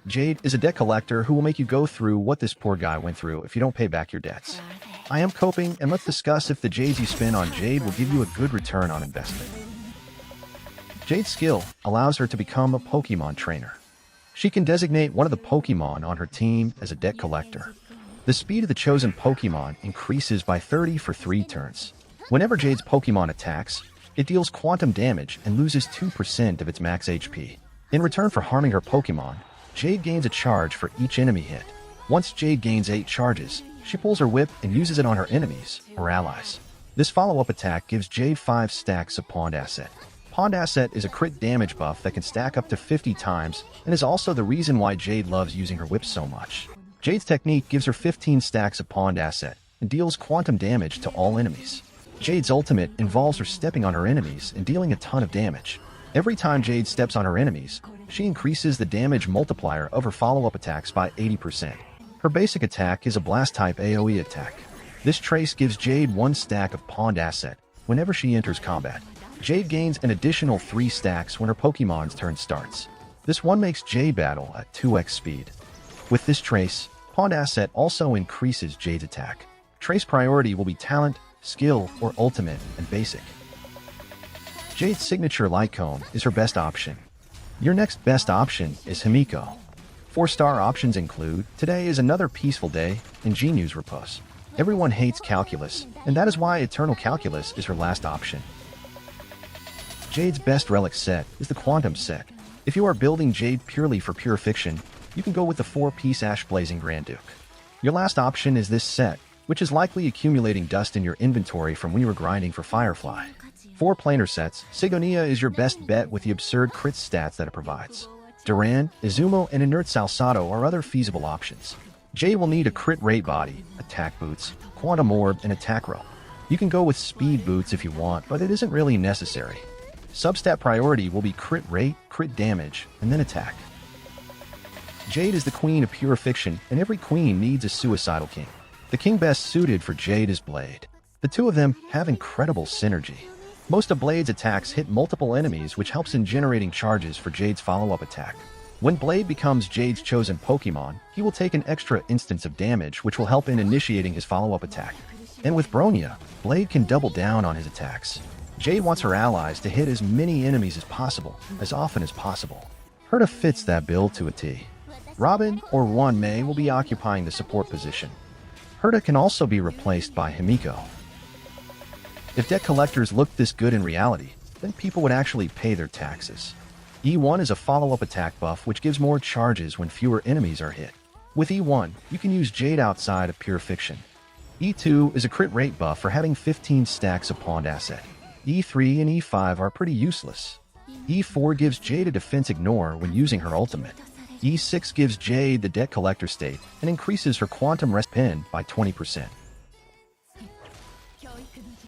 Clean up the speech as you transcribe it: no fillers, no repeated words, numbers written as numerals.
Jade is a debt collector who will make you go through what this poor guy went through if you don't pay back your debts. I am coping, and let's discuss if the Jades you spend on Jade will give you a good return on investment. Jade's skill allows her to become a Pokemon trainer. She can designate one of the Pokemon on her team as a debt collector. The speed of the chosen Pokemon increases by 30 for 3 turns. Whenever Jade's Pokemon attacks, it deals quantum damage and loses 2% of its max HP. In return for harming her Pokemon, Jade gains a charge for each enemy hit. Once Jade gains 8 charges, she pulls her whip and uses it on her enemies, or allies. This follow-up attack gives Jade 5 stacks of Pond Asset. Pond Asset is a crit damage buff that can stack up to 50 times and is also the reason why Jade loves using her whip so much. Jade's technique gives her 15 stacks of Pond Asset and deals quantum damage to all enemies. Jade's ultimate involves her stepping on her enemies and dealing a ton of damage. Every time Jade steps on her enemies, she increases the damage multiplier of her follow-up attacks by 80%. Her basic attack is a Blast-type AoE attack. This trace gives Jade 1 stack of Pond Asset whenever she enters combat. Jade gains an additional 3 stacks when her Pokemon's turn starts. This one makes Jade battle at 2x speed. With this trace, Pond Asset also increases Jade's attack. Trace priority will be Talent, Skill, or Ultimate, and Basic. Jade's signature Light Cone is her best option. Your next best option is Himiko. 4-star options include Today is another peaceful day and G-News Repos. Everyone hates calculus, and that is why Eternal Calculus is her last option. Jade's best relic set is the Quantum set. If you are building Jade purely for pure fiction, you can go with the 4-piece Ash Blazing Grand Duke. Your last option is this set, which is likely accumulating dust in your inventory from when you were grinding for Firefly. 4 planar sets, Sigonia is your best bet with the absurd crit stats that it provides. Duran, Izumo, and Inert Salsado are other feasible options. Jade will need a crit rate body, attack boots, quantum orb, and attack rope. You can go with speed boots if you want, but it isn't really necessary. Substat priority will be crit rate, crit damage, and then attack. Jade is the queen of pure fiction, and every queen needs a suicidal king. The king best suited for Jade is Blade. The two of them have incredible synergy. Most of Blade's attacks hit multiple enemies, which helps in generating charges for Jade's follow-up attack. When Blade becomes Jade's chosen Pokemon, he will take an extra instance of damage, which will help in initiating his follow-up attack. And with Bronya, Blade can double down on his attacks. Jade wants her allies to hit as many enemies as possible, as often as possible. Herta fits that build to a T. Robin or Wanmei will be occupying the support position. Herta can also be replaced by Himiko. If debt collectors looked this good in reality, then people would actually pay their taxes. E1 is a follow-up attack buff which gives more charges when fewer enemies are hit. With E1, you can use Jade outside of pure fiction. E2 is a crit rate buff for having 15 stacks of Pond Asset. E3 and E5 are pretty useless. E4 gives Jade a defense ignore when using her ultimate. E6 gives Jade the debt collector state and increases her quantum rest pin by 20%.